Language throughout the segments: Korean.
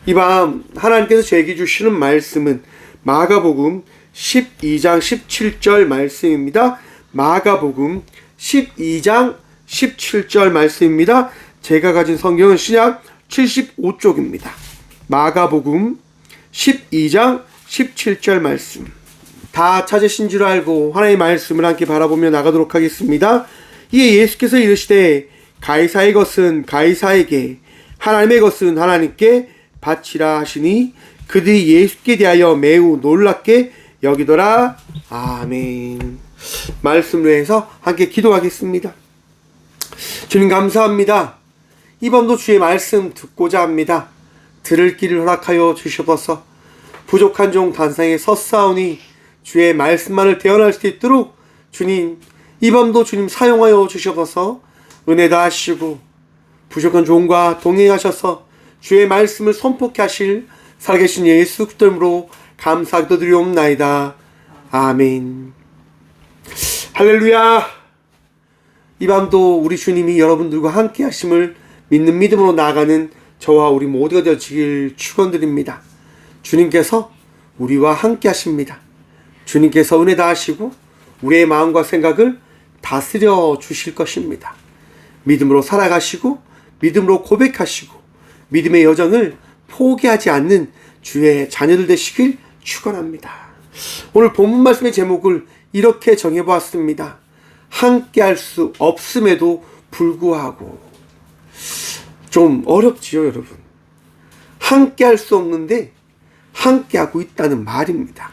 이 밤 하나님께서 제게 주시는 말씀은 마가복음 12장 17절 말씀입니다. 마가복음 12장 17절 말씀입니다. 제가 가진 성경은 신약 75쪽입니다. 마가복음 12장 17절 말씀. 다 찾으신 줄 알고 하나님의 말씀을 함께 바라보며 나가도록 하겠습니다. 이에 예수께서 이르시되 가이사의 것은 가이사에게, 하나님의 것은 하나님께 바치라 하시니 그들이 예수께 대하여 매우 놀랍게 여기더라. 아멘. 말씀을 해서 함께 기도하겠습니다. 주님 감사합니다. 이 밤도 주의 말씀 듣고자 합니다. 들을 길을 허락하여 주셔서 부족한 종 단상에 섰사오니 주의 말씀만을 대언할 수 있도록 주님 이 밤도 주님 사용하여 주셔서 은혜 다하시고 부족한 종과 동행하셔서 주의 말씀을 선포케 하실 살아계신 예수 그리스도 이름으로 감사 기도드리옵나이다. 아멘. 할렐루야. 이 밤도 우리 주님이 여러분들과 함께 하심을 믿는 믿음으로 나아가는 저와 우리 모두가 되어지길 축원드립니다. 주님께서 우리와 함께 하십니다. 주님께서 은혜 다하시고 우리의 마음과 생각을 다스려 주실 것입니다. 믿음으로 살아가시고 믿음으로 고백하시고 믿음의 여정을 포기하지 않는 주의 자녀들 되시길 축원합니다. 오늘 본문 말씀의 제목을 이렇게 정해보았습니다. 함께할 수 없음에도 불구하고. 좀 어렵지요, 여러분. 함께할 수 없는데 함께하고 있다는 말입니다.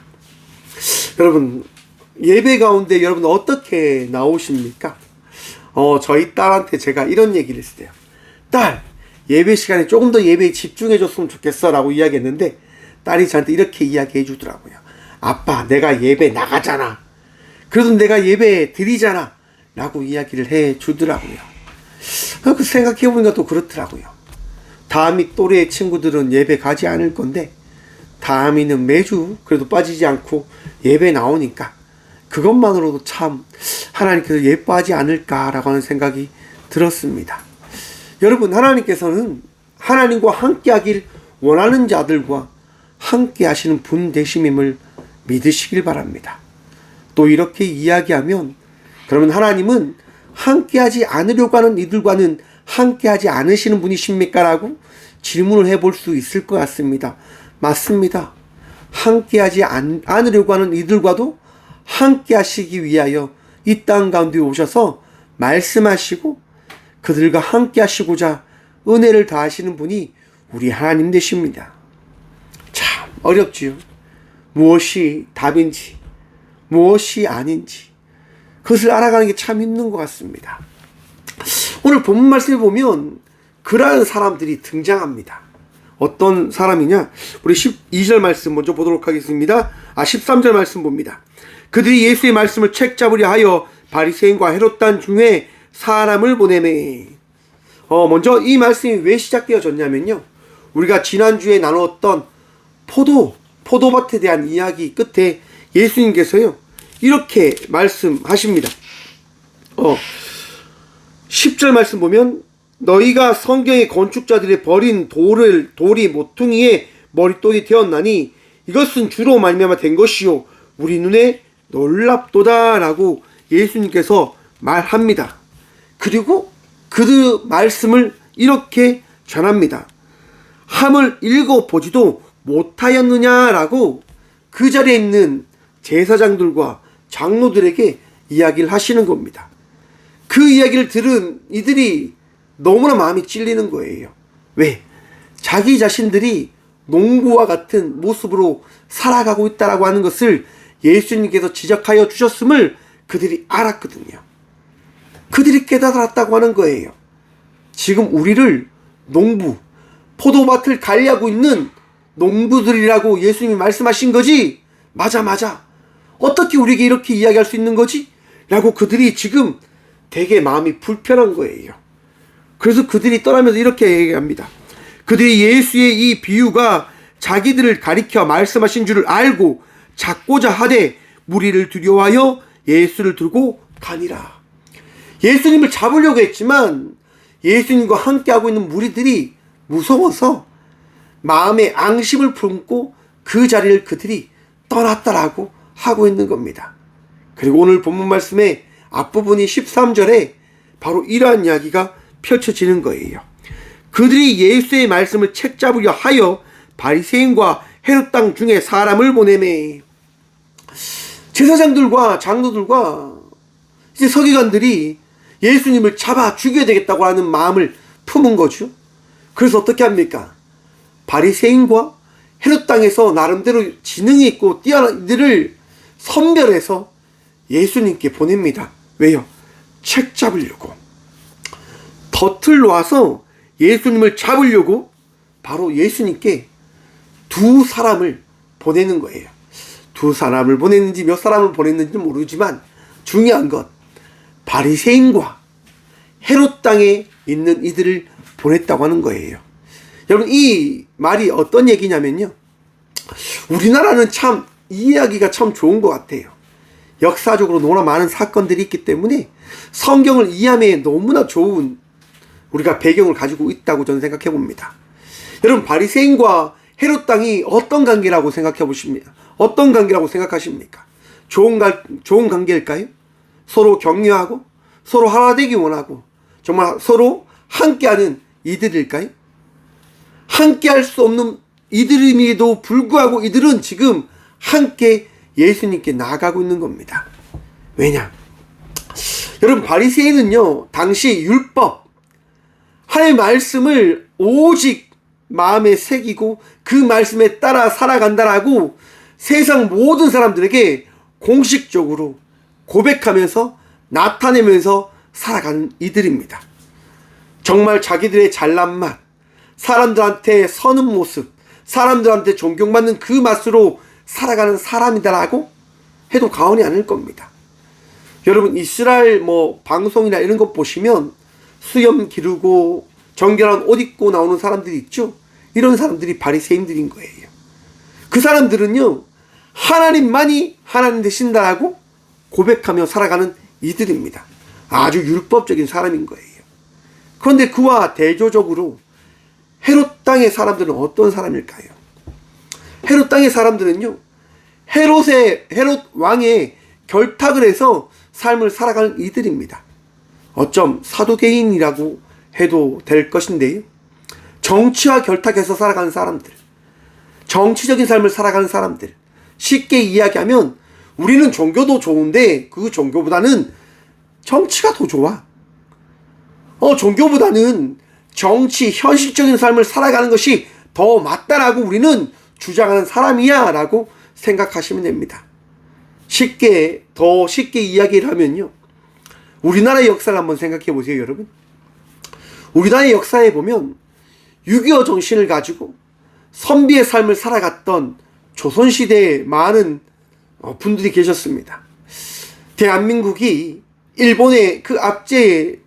여러분, 예배 가운데 여러분 어떻게 나오십니까? 저희 딸한테 제가 이런 얘기를 했어요. 딸, 예배 시간에 조금 더 예배에 집중해 줬으면 좋겠어 라고 이야기했는데 딸이 저한테 이렇게 이야기해 주더라고요. 아빠, 내가 예배 나가잖아. 그래도 내가 예배 드리잖아 라고 이야기를 해 주더라고요. 그 생각해 보니까 또 그렇더라고요. 다음이 또래의 친구들은 예배 가지 않을 건데 다음이는 매주 그래도 빠지지 않고 예배 나오니까 그것만으로도 참 하나님께서 예뻐하지 않을까라고 하는 생각이 들었습니다. 여러분, 하나님께서는 하나님과 함께하길 원하는 자들과 함께 하시는 분 되심임을 믿으시길 바랍니다. 또 이렇게 이야기하면 그러면 하나님은 함께하지 않으려고 하는 이들과는 함께하지 않으시는 분이십니까? 라고 질문을 해볼 수 있을 것 같습니다. 맞습니다. 함께하지 않으려고 하는 이들과도 함께 하시기 위하여 이 땅 가운데 오셔서 말씀하시고 그들과 함께 하시고자 은혜를 다하시는 분이 우리 하나님 되십니다. 참 어렵지요. 무엇이 답인지 무엇이 아닌지 그것을 알아가는 게 참 힘든 것 같습니다. 오늘 본문 말씀에 보면 그러한 사람들이 등장합니다. 어떤 사람이냐? 우리 12절 말씀 먼저 보도록 하겠습니다. 13절 말씀 봅니다. 그들이 예수의 말씀을 책잡으려 하여 바리새인과 헤롯단 중에 사람을 보내매. 먼저 이 말씀이 왜 시작되어졌냐면요. 우리가 지난주에 나누었던 포도밭에 대한 이야기 끝에 예수님께서요. 이렇게 말씀하십니다. 10절 말씀 보면 너희가 성경의 건축자들이 버린 돌이 모퉁이의 머릿돌이 되었나니 이것은 주로 말미암아 된 것이요 우리 눈에 놀랍도다 라고 예수님께서 말합니다. 그리고 그 말씀을 이렇게 전합니다. 함을 읽어보지도 못하였느냐라고 그 자리에 있는 제사장들과 장로들에게 이야기를 하시는 겁니다. 그 이야기를 들은 이들이 너무나 마음이 찔리는 거예요. 왜? 자기 자신들이 농부와 같은 모습으로 살아가고 있다라고 하는 것을 예수님께서 지적하여 주셨음을 그들이 알았거든요. 그들이 깨달았다고 하는 거예요. 지금 우리를 포도밭을 관리하고 있는 농부들이라고 예수님이 말씀하신 거지? 맞아. 어떻게 우리에게 이렇게 이야기할 수 있는 거지? 라고 그들이 지금 되게 마음이 불편한 거예요. 그래서 그들이 떠나면서 이렇게 얘기합니다. 그들이 예수의 이 비유가 자기들을 가리켜 말씀하신 줄을 알고 잡고자 하되 무리를 두려워하여 예수를 들고 가니라. 예수님을 잡으려고 했지만 예수님과 함께하고 있는 무리들이 무서워서 마음에 앙심을 품고 그 자리를 그들이 떠났다라고 하고 있는 겁니다. 그리고 오늘 본문 말씀의 앞부분이 13절에 바로 이러한 이야기가 펼쳐지는 거예요. 그들이 예수의 말씀을 책잡으려 하여 바리새인과 헤롯 땅 중에 사람을 보내매. 제사장들과 장로들과 이제 서기관들이 예수님을 잡아 죽여야 되겠다고 하는 마음을 품은 거죠. 그래서 어떻게 합니까? 바리새인과 헤롯 땅에서 나름대로 지능이 있고 뛰어난 이들을 선별해서 예수님께 보냅니다. 왜요? 책 잡으려고. 덫을 놓아서 예수님을 잡으려고 바로 예수님께 두 사람을 보내는 거예요. 두 사람을 보냈는지 몇 사람을 보냈는지 모르지만 중요한 건 바리새인과 헤롯 땅에 있는 이들을 보냈다고 하는 거예요. 여러분, 이 말이 어떤 얘기냐면요, 우리나라는 참 이해하기가 참 좋은 것 같아요. 역사적으로 너무나 많은 사건들이 있기 때문에 성경을 이해함에 너무나 좋은 우리가 배경을 가지고 있다고 저는 생각해 봅니다. 여러분, 바리새인과 헤롯 땅이 어떤 관계라고 생각해 보십니까? 어떤 관계라고 생각하십니까? 좋은 관계일까요? 서로 격려하고 서로 하나 되기 원하고 정말 서로 함께하는 이들일까요? 함께할 수 없는 이들임에도 불구하고 이들은 지금 함께 예수님께 나아가고 있는 겁니다. 왜냐? 여러분, 바리새인은요, 당시 율법, 하나님의 말씀을 오직 마음에 새기고 그 말씀에 따라 살아간다라고 세상 모든 사람들에게 공식적으로 고백하면서 나타내면서 살아가는 이들입니다. 정말 자기들의 잘난 맛, 사람들한테 서는 모습, 사람들한테 존경받는 그 맛으로 살아가는 사람이다라고 해도 과언이 아닐 겁니다. 여러분, 이스라엘 방송이나 이런 것 보시면 수염 기르고 정결한 옷 입고 나오는 사람들이 있죠. 이런 사람들이 바리새인들인 거예요. 그 사람들은요, 하나님만이 하나님 되신다라고 고백하며 살아가는 이들입니다. 아주 율법적인 사람인 거예요. 그런데 그와 대조적으로 헤롯 땅의 사람들은 어떤 사람일까요? 헤롯 땅의 사람들은요, 헤롯 왕의 결탁을 해서 삶을 살아가는 이들입니다. 어쩜 사두개인이라고 해도 될 것인데요, 정치와 결탁해서 살아가는 사람들, 정치적인 삶을 살아가는 사람들, 쉽게 이야기하면 우리는 종교도 좋은데 그 종교보다는 정치가 더 좋아. 종교보다는 정치, 현실적인 삶을 살아가는 것이 더 맞다라고 우리는 주장하는 사람이야 라고 생각하시면 됩니다. 더 쉽게 이야기를 하면요, 우리나라의 역사를 한번 생각해 보세요. 여러분, 우리나라의 역사에 보면 6.25 정신을 가지고 선비의 삶을 살아갔던 조선시대에 많은 분들이 계셨습니다. 대한민국이 일본의 그 압제에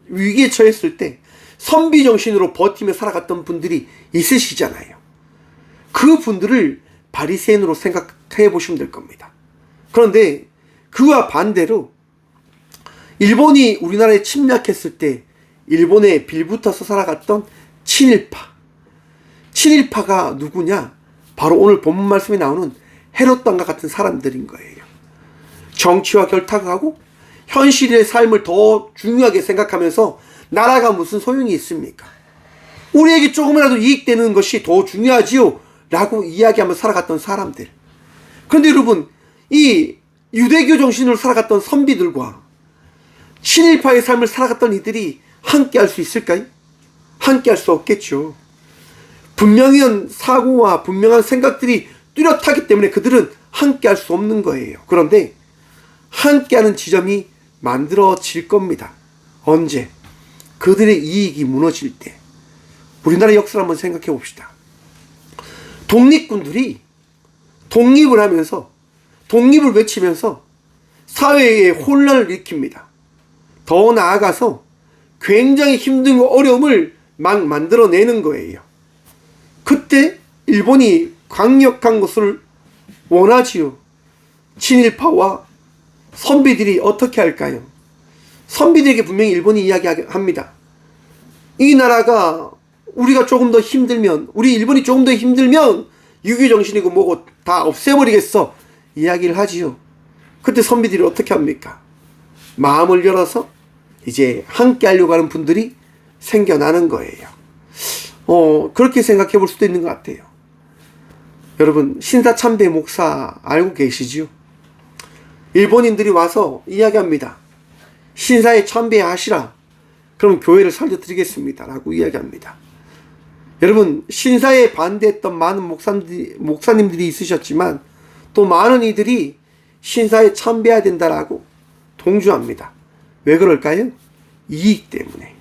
위기에 처했을 때 선비 정신으로 버티며 살아갔던 분들이 있으시잖아요. 그 분들을 바리새인으로 생각해 보시면 될 겁니다. 그런데 그와 반대로 일본이 우리나라에 침략했을 때 일본에 빌붙어서 살아갔던 친일파가 누구냐? 바로 오늘 본문 말씀에 나오는 헤롯 땅과 같은 사람들인 거예요. 정치와 결탁하고 현실의 삶을 더 중요하게 생각하면서 나라가 무슨 소용이 있습니까? 우리에게 조금이라도 이익되는 것이 더 중요하지요 라고 이야기하며 살아갔던 사람들. 그런데 여러분, 이 유대교 정신으로 살아갔던 선비들과 친일파의 삶을 살아갔던 이들이 함께 할 수 있을까요? 함께 할 수 없겠죠. 분명한 사고와 분명한 생각들이 뚜렷하기 때문에 그들은 함께 할 수 없는 거예요. 그런데 함께하는 지점이 만들어질 겁니다. 언제? 그들의 이익이 무너질 때. 우리나라 역사를 한번 생각해 봅시다. 독립군들이 독립을 하면서, 독립을 외치면서 사회에 혼란을 일으킵니다. 더 나아가서 굉장히 힘든 어려움을 막 만들어내는 거예요. 그때 일본이 강력한 것을 원하지요. 친일파와 선비들이 어떻게 할까요? 선비들에게 분명히 일본이 이야기합니다. 이 나라가 우리가 조금 더 힘들면, 우리 일본이 조금 더 힘들면 유교정신이고 뭐고 다 없애버리겠어 이야기를 하지요. 그때 선비들이 어떻게 합니까? 마음을 열어서 이제 함께 하려고 하는 분들이 생겨나는 거예요. 그렇게 생각해 볼 수도 있는 것 같아요. 여러분, 신사참배 목사 알고 계시죠? 일본인들이 와서 이야기합니다. 신사에 참배하시라. 그럼 교회를 살려드리겠습니다. 라고 이야기합니다. 여러분, 신사에 반대했던 많은 목사님들이 있으셨지만 또 많은 이들이 신사에 참배해야 된다라고 동조합니다. 왜 그럴까요? 이익 때문에.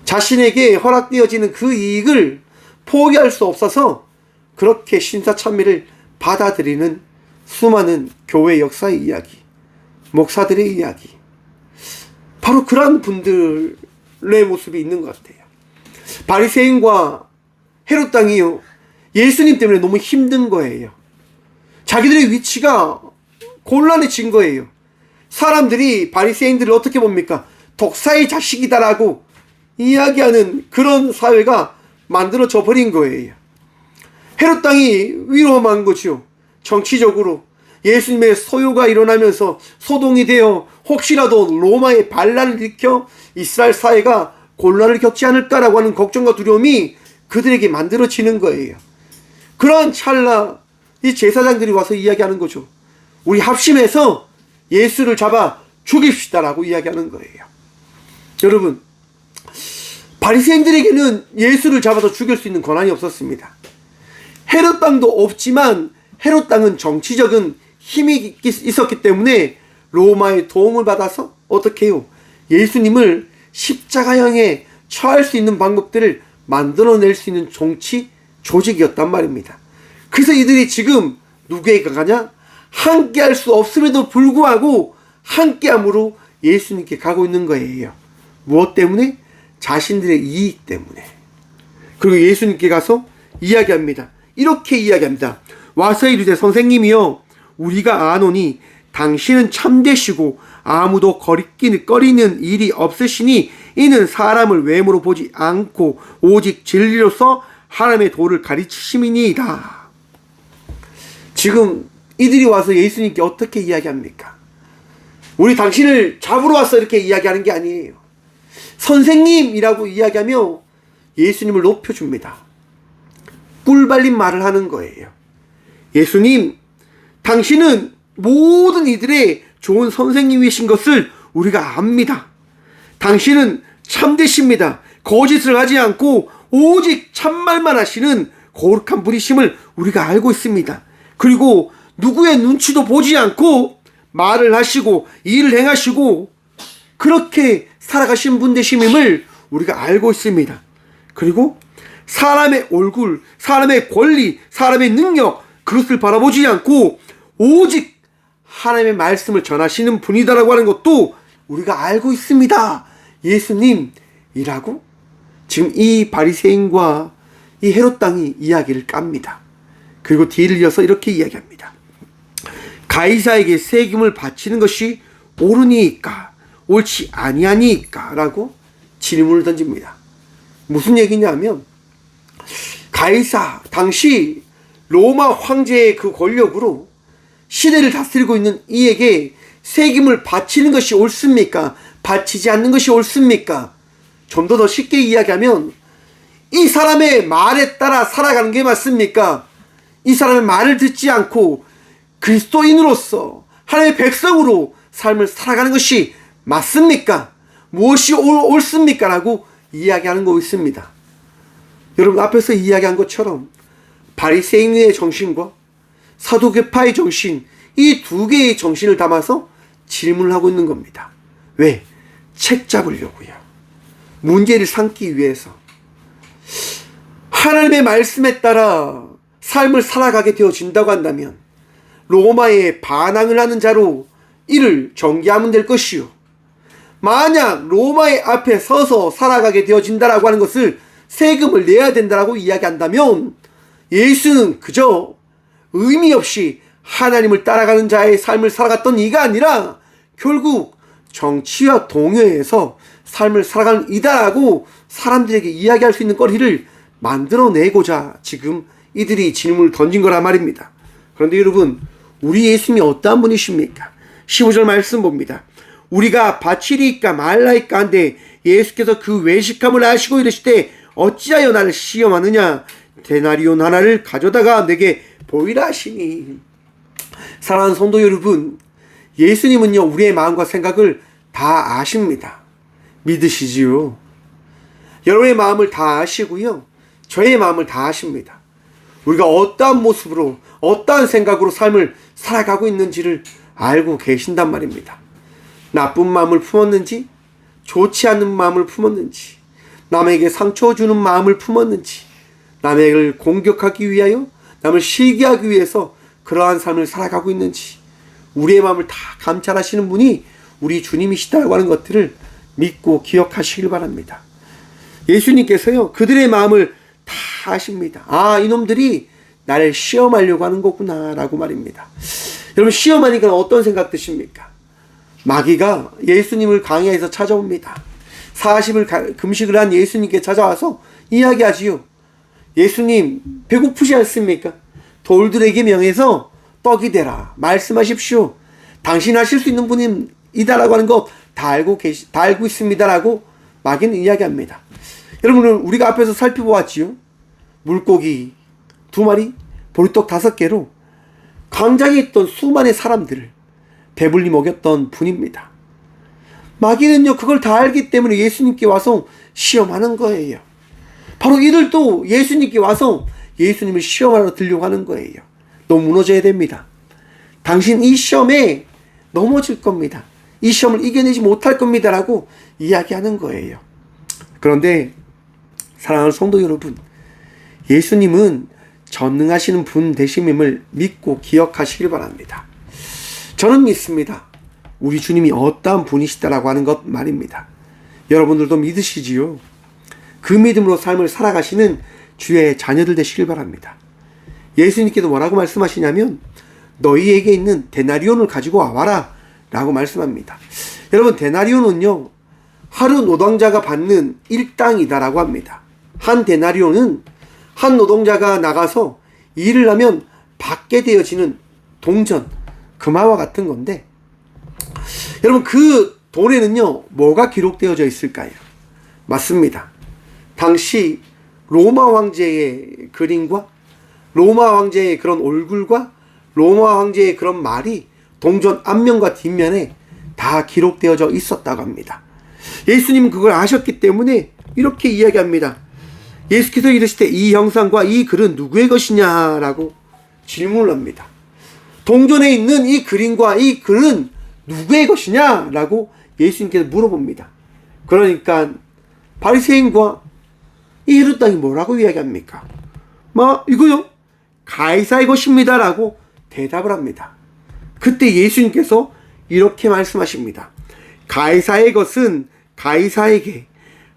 자신에게 허락되어지는 그 이익을 포기할 수 없어서 그렇게 신사 참배를 받아들이는 수많은 교회 역사의 이야기, 목사들의 이야기, 바로 그런 분들의 모습이 있는 것 같아요. 바리새인과 헤롯 당이요, 예수님 때문에 너무 힘든 거예요. 자기들의 위치가 곤란해진 거예요. 사람들이 바리새인들을 어떻게 봅니까? 독사의 자식이다라고 이야기하는 그런 사회가 만들어져 버린 거예요. 헤롯 당이 위험한 거죠. 정치적으로 예수님의 소요가 일어나면서 소동이 되어 혹시라도 로마의 반란을 일으켜 이스라엘 사회가 곤란을 겪지 않을까라고 하는 걱정과 두려움이 그들에게 만들어지는 거예요. 그러한 찰나 이 제사장들이 와서 이야기하는 거죠. 우리 합심해서 예수를 잡아 죽입시다라고 이야기하는 거예요. 여러분, 바리새인들에게는 예수를 잡아서 죽일 수 있는 권한이 없었습니다. 헤롯 당도 없지만 헤롯 당은 정치적인 힘이 있었기 때문에 로마의 도움을 받아서 어떻게 해요? 예수님을 십자가형에 처할 수 있는 방법들을 만들어낼 수 있는 정치 조직이었단 말입니다. 그래서 이들이 지금 누구에게 가냐? 함께 할 수 없음에도 불구하고 함께함으로 예수님께 가고 있는 거예요. 무엇 때문에? 자신들의 이익 때문에. 그리고 예수님께 가서 이야기합니다. 이렇게 이야기합니다. 와서 이르되 선생님이여, 우리가 아노니 당신은 참되시고 아무도 거리는 일이 없으시니 이는 사람을 외모로 보지 않고 오직 진리로서 하나님의 도를 가르치심이니이다. 지금 이들이 와서 예수님께 어떻게 이야기합니까? 우리 당신을 잡으러 와서 이렇게 이야기하는 게 아니에요. 선생님이라고 이야기하며 예수님을 높여줍니다. 꿀 발린 말을 하는 거예요. 예수님, 당신은 모든 이들의 좋은 선생님이신 것을 우리가 압니다. 당신은 참되십니다. 거짓을 하지 않고 오직 참말만 하시는 거룩한 분이심을 우리가 알고 있습니다. 그리고 누구의 눈치도 보지 않고 말을 하시고 일을 행하시고 그렇게 살아가신 분 되심임을 우리가 알고 있습니다. 그리고 사람의 얼굴, 사람의 권리, 사람의 능력, 그것을 바라보지 않고 오직 하나님의 말씀을 전하시는 분이다라고 하는 것도 우리가 알고 있습니다. 예수님이라고 지금 이 바리새인과 이 헤롯 당이 이야기를 깝니다. 그리고 뒤를 이어서 이렇게 이야기합니다. 가이사에게 세금을 바치는 것이 옳으니까 옳지 아니하니까 라고 질문을 던집니다. 무슨 얘기냐면 가이사 당시 로마 황제의 그 권력으로 시대를 다스리고 있는 이에게 세금을 바치는 것이 옳습니까? 바치지 않는 것이 옳습니까? 좀 더 쉽게 이야기하면 이 사람의 말에 따라 살아가는 게 맞습니까? 이 사람의 말을 듣지 않고 그리스도인으로서 하나님의 백성으로 삶을 살아가는 것이 맞습니까? 무엇이 옳습니까? 라고 이야기하는 거 있습니다. 여러분, 앞에서 이야기한 것처럼 바리새인의 정신과 사두개파의 정신, 이 두 개의 정신을 담아서 질문을 하고 있는 겁니다. 왜? 책 잡으려고요. 문제를 삼기 위해서. 하나님의 말씀에 따라 삶을 살아가게 되어진다고 한다면 로마에 반항을 하는 자로 이를 정죄하면 될 것이요. 만약 로마의 앞에 서서 살아가게 되어진다라고 하는 것을 세금을 내야 된다라고 이야기한다면 예수는 그저 의미 없이 하나님을 따라가는 자의 삶을 살아갔던 이가 아니라 결국 정치와 동요에서 삶을 살아가는 이다라고 사람들에게 이야기할 수 있는 거리를 만들어내고자 지금 이들이 질문을 던진 거란 말입니다. 그런데 여러분, 우리 예수님이 어떠한 분이십니까? 15절 말씀 봅니다. 우리가 바치리이까 말라이까 한데 예수께서 그 외식함을 아시고 이르시되 어찌하여 나를 시험하느냐? 데나리온 하나를 가져다가 내게 보이라 하시니. 사랑하는 성도 여러분, 예수님은요 우리의 마음과 생각을 다 아십니다. 믿으시지요? 여러분의 마음을 다 아시고요, 저의 마음을 다 아십니다. 우리가 어떠한 모습으로 어떠한 생각으로 삶을 살아가고 있는지를 알고 계신단 말입니다. 나쁜 마음을 품었는지, 좋지 않은 마음을 품었는지, 남에게 상처 주는 마음을 품었는지, 남을 공격하기 위하여, 남을 시기하기 위해서 그러한 삶을 살아가고 있는지 우리의 마음을 다 감찰하시는 분이 우리 주님이시다고 하는 것들을 믿고 기억하시길 바랍니다. 예수님께서요 그들의 마음을 다 아십니다. 아, 이놈들이 나를 시험하려고 하는 거구나 라고 말입니다. 여러분, 시험하니까 어떤 생각 드십니까? 마귀가 예수님을 광야에서 찾아옵니다. 40일 금식을 한 예수님께 찾아와서 이야기하지요. 예수님, 배고프지 않습니까? 돌들에게 명해서 떡이 되라 말씀하십시오. 당신 하실 수 있는 분이 이다라고 하는 거 다 알고 있습니다라고 마귀는 이야기합니다. 여러분, 우리가 앞에서 살펴보았지요. 물고기 2마리, 보리떡 5개로 광장에 있던 수많은 사람들을 배불리 먹였던 분입니다. 마귀는요 그걸 다 알기 때문에 예수님께 와서 시험하는 거예요. 바로 이들도 예수님께 와서 예수님을 시험하러 들려고 하는 거예요. 너 무너져야 됩니다. 당신 이 시험에 넘어질 겁니다. 이 시험을 이겨내지 못할 겁니다 라고 이야기하는 거예요. 그런데 사랑하는 성도 여러분, 예수님은 전능하시는 분 되심임을 믿고 기억하시길 바랍니다. 저는 믿습니다. 우리 주님이 어떠한 분이시다라고 하는 것 말입니다. 여러분들도 믿으시지요? 그 믿음으로 삶을 살아가시는 주의 자녀들 되시길 바랍니다. 예수님께서 뭐라고 말씀하시냐면 너희에게 있는 데나리온을 가지고 와라 라고 말씀합니다. 여러분, 데나리온은요 하루 노동자가 받는 일당이다라고 합니다. 한 데나리온은 한 노동자가 나가서 일을 하면 받게 되어지는 동전, 금화와 같은 건데, 여러분 그 돈에는요 뭐가 기록되어져 있을까요? 맞습니다. 당시 로마 황제의 그림과 로마 황제의 그런 얼굴과 로마 황제의 그런 말이 동전 앞면과 뒷면에 다 기록되어져 있었다고 합니다. 예수님은 그걸 아셨기 때문에 이렇게 이야기합니다. 예수께서 이르시되 이 형상과 이 글은 누구의 것이냐라고 질문을 합니다. 동전에 있는 이 그림과 이 글은 누구의 것이냐라고 예수님께서 물어봅니다. 그러니까 바리새인과 이 헤롯 당이 뭐라고 이야기합니까? 이거요? 가이사의 것입니다라고 대답을 합니다. 그때 예수님께서 이렇게 말씀하십니다. 가이사의 것은 가이사에게,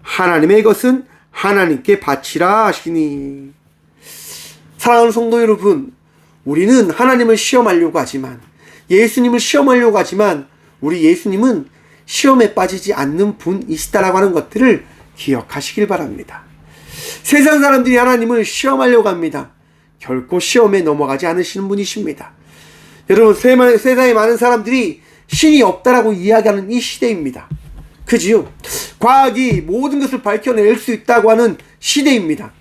하나님의 것은 하나님께 바치라 하시니. 사랑하는 성도 여러분, 우리는 하나님을 시험하려고 하지만, 예수님을 시험하려고 하지만 우리 예수님은 시험에 빠지지 않는 분이시다라고 하는 것들을 기억하시길 바랍니다. 세상 사람들이 하나님을 시험하려고 합니다. 결코 시험에 넘어가지 않으시는 분이십니다. 여러분, 세상에 많은 사람들이 신이 없다라고 이야기하는 이 시대입니다. 그지요? 과학이 모든 것을 밝혀낼 수 있다고 하는 시대입니다.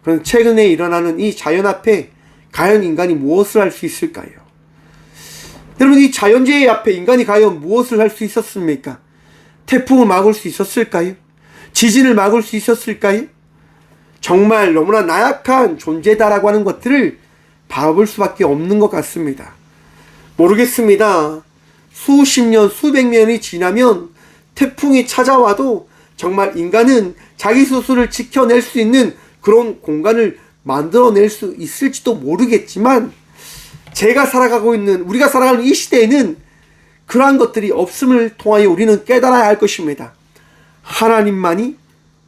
그런데 최근에 일어나는 이 자연 앞에 과연 인간이 무엇을 할 수 있을까요? 여러분, 이 자연재해 앞에 인간이 과연 무엇을 할 수 있었습니까? 태풍을 막을 수 있었을까요? 지진을 막을 수 있었을까요? 정말 너무나 나약한 존재다라고 하는 것들을 바라볼 수밖에 없는 것 같습니다. 모르겠습니다. 수십 년, 수백 년이 지나면 태풍이 찾아와도 정말 인간은 자기 스스로를 지켜낼 수 있는 그런 공간을 만들어낼 수 있을지도 모르겠지만, 우리가 살아가는 이 시대에는 그러한 것들이 없음을 통하여 우리는 깨달아야 할 것입니다. 하나님만이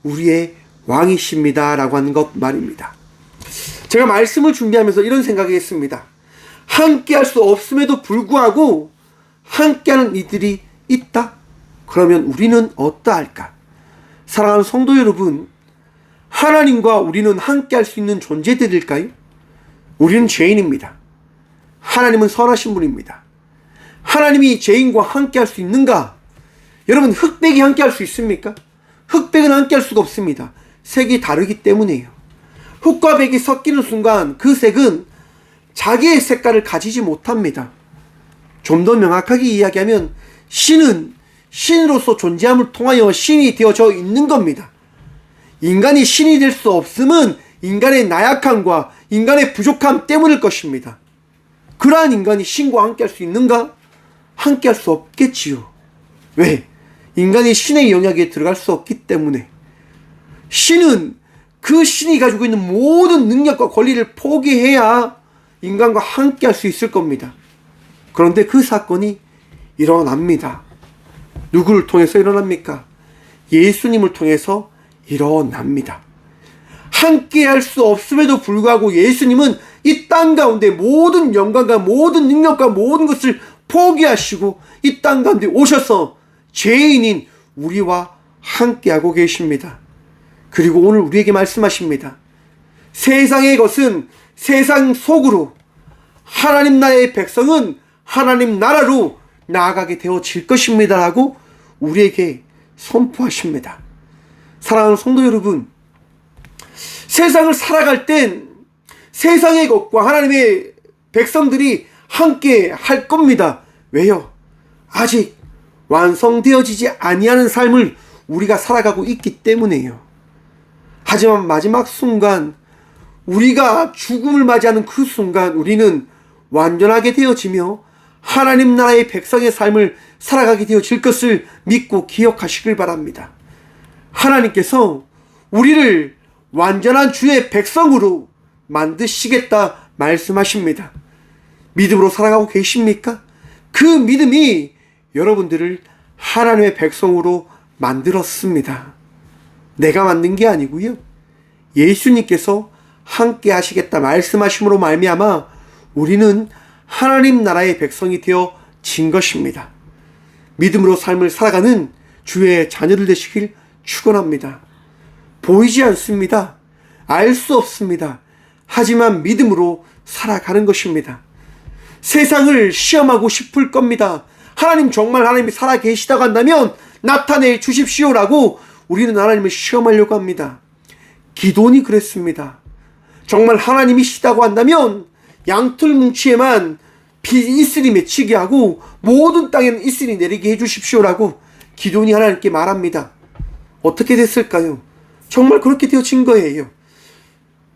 우리의 왕이십니다 라고 하는 것 말입니다. 제가 말씀을 준비하면서 이런 생각을 했습니다. 함께 할 수 없음에도 불구하고 함께하는 이들이 있다? 그러면 우리는 어떠할까? 사랑하는 성도 여러분, 하나님과 우리는 함께 할 수 있는 존재들일까요? 우리는 죄인입니다. 하나님은 선하신 분입니다. 하나님이 죄인과 함께 할 수 있는가? 여러분, 흑백이 함께 할 수 있습니까? 흑백은 함께 할 수가 없습니다. 색이 다르기 때문이에요. 흑과 백이 섞이는 순간 그 색은 자기의 색깔을 가지지 못합니다. 좀 더 명확하게 이야기하면 신은 신으로서 존재함을 통하여 신이 되어져 있는 겁니다. 인간이 신이 될 수 없음은 인간의 나약함과 인간의 부족함 때문일 것입니다. 그러한 인간이 신과 함께 할 수 있는가? 함께 할 수 없겠지요. 왜? 인간이 신의 영역에 들어갈 수 없기 때문에. 신은 그 신이 가지고 있는 모든 능력과 권리를 포기해야 인간과 함께 할 수 있을 겁니다. 그런데 그 사건이 일어납니다. 누구를 통해서 일어납니까? 예수님을 통해서 일어납니다. 함께 할 수 없음에도 불구하고 예수님은 이 땅 가운데 모든 영광과 모든 능력과 모든 것을 포기하시고 이 땅 가운데 오셔서 죄인인 우리와 함께하고 계십니다. 그리고 오늘 우리에게 말씀하십니다. 세상의 것은 세상 속으로, 하나님 나라의 백성은 하나님 나라로 나아가게 되어질 것입니다 라고 우리에게 선포하십니다. 사랑하는 성도 여러분, 세상을 살아갈 땐 세상의 것과 하나님의 백성들이 함께 할 겁니다. 왜요? 아직 완성되어지지 아니하는 삶을 우리가 살아가고 있기 때문에요. 하지만 마지막 순간, 우리가 죽음을 맞이하는 그 순간 우리는 완전하게 되어지며 하나님 나라의 백성의 삶을 살아가게 되어질 것을 믿고 기억하시길 바랍니다. 하나님께서 우리를 완전한 주의 백성으로 만드시겠다 말씀하십니다. 믿음으로 살아가고 계십니까? 그 믿음이 여러분들을 하나님의 백성으로 만들었습니다. 내가 만든 게 아니고요. 예수님께서 함께 하시겠다 말씀하심으로 말미암아 우리는 하나님 나라의 백성이 되어진 것입니다. 믿음으로 삶을 살아가는 주의 자녀들 되시길 축원합니다. 보이지 않습니다. 알 수 없습니다. 하지만 믿음으로 살아가는 것입니다. 세상을 시험하고 싶을 겁니다. 하나님 정말 하나님이 살아계시다고 한다면 나타내 주십시오라고 우리는 하나님을 시험하려고 합니다. 기도원이 그랬습니다. 정말 하나님이시다고 한다면 양털 뭉치에만 이슬이 맺히게 하고 모든 땅에는 이슬이 내리게 해주십시오라고 기도원이 하나님께 말합니다. 어떻게 됐을까요? 정말 그렇게 되어진 거예요.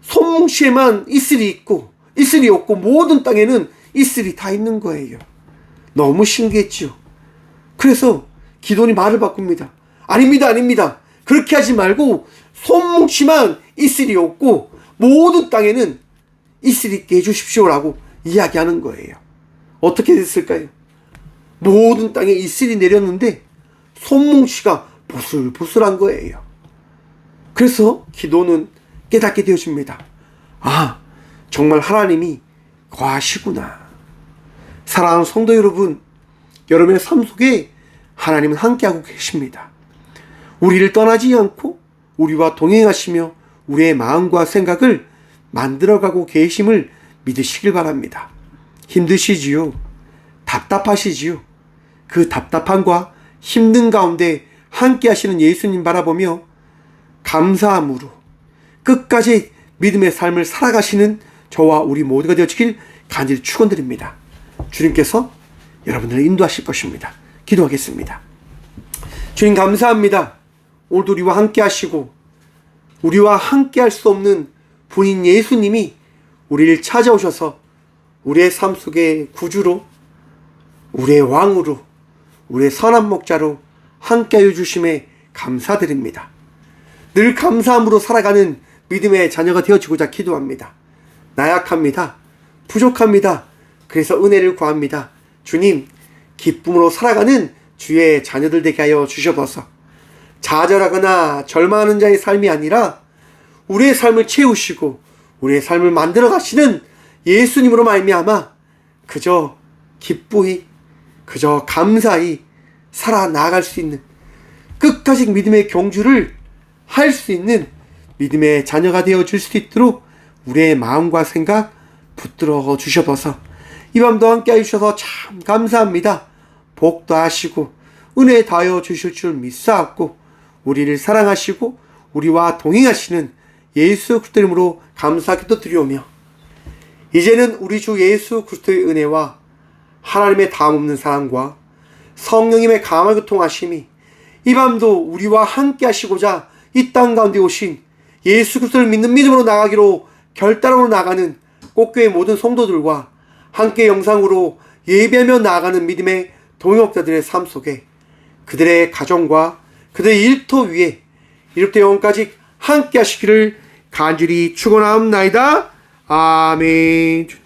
손뭉치에만 이슬이 있고 이슬이 없고 모든 땅에는 이슬이 다 있는 거예요. 너무 신기했죠. 그래서 기도원이 말을 바꿉니다. 아닙니다. 그렇게 하지 말고 손뭉치만 이슬이 없고 모든 땅에는 이슬이 있게 해주십시오라고 이야기하는 거예요. 어떻게 됐을까요? 모든 땅에 이슬이 내렸는데 손뭉치가 보슬보슬한 거예요. 그래서 기도는 깨닫게 되어집니다. 아, 정말 하나님이 거하시구나. 사랑하는 성도 여러분, 여러분의 삶 속에 하나님은 함께하고 계십니다. 우리를 떠나지 않고 우리와 동행하시며 우리의 마음과 생각을 만들어가고 계심을 믿으시길 바랍니다. 힘드시지요? 답답하시지요? 그 답답함과 힘든 가운데 함께 하시는 예수님 바라보며 감사함으로 끝까지 믿음의 삶을 살아가시는 저와 우리 모두가 되어지길 간절히 축원드립니다. 주님께서 여러분들을 인도하실 것입니다. 기도하겠습니다. 주님 감사합니다. 오늘도 우리와 함께 하시고 우리와 함께 할 수 없는 분인 예수님이 우리를 찾아오셔서 우리의 삶 속에 구주로, 우리의 왕으로, 우리의 선한 목자로 함께하여 주심에 감사드립니다. 늘 감사함으로 살아가는 믿음의 자녀가 되어지고자 기도합니다. 나약합니다. 부족합니다. 그래서 은혜를 구합니다. 주님, 기쁨으로 살아가는 주의 자녀들 되게 하여 주셔서 좌절하거나 절망하는 자의 삶이 아니라 우리의 삶을 채우시고 우리의 삶을 만들어 가시는 예수님으로 말미암아 그저 기쁘이, 그저 감사히 살아나갈 수 있는 끝까지 믿음의 경주를 할 수 있는 믿음의 자녀가 되어줄 수 있도록 우리의 마음과 생각 붙들어 주셔서 이 밤도 함께 해주셔서 참 감사합니다. 복도 하시고 은혜 다하여 주실 줄 믿사옵고 우리를 사랑하시고 우리와 동행하시는 예수 그리스도 이름으로 감사기도 드리오며 이제는 우리 주 예수 그리스도의 은혜와 하나님의 다음없는 사랑과 성령님의 감화 교통하심이 이 밤도 우리와 함께 하시고자 이 땅 가운데 오신 예수 그리스도를 믿는 믿음으로 나가기로 결단으로 나가는 꽃교회 모든 성도들과 함께 영상으로 예배하며 나아가는 믿음의 동역자들의 삶 속에 그들의 가정과 그들의 일터 위에 이렇게 영원까지 함께 하시기를 간절히 축원하옵나이다. 아멘.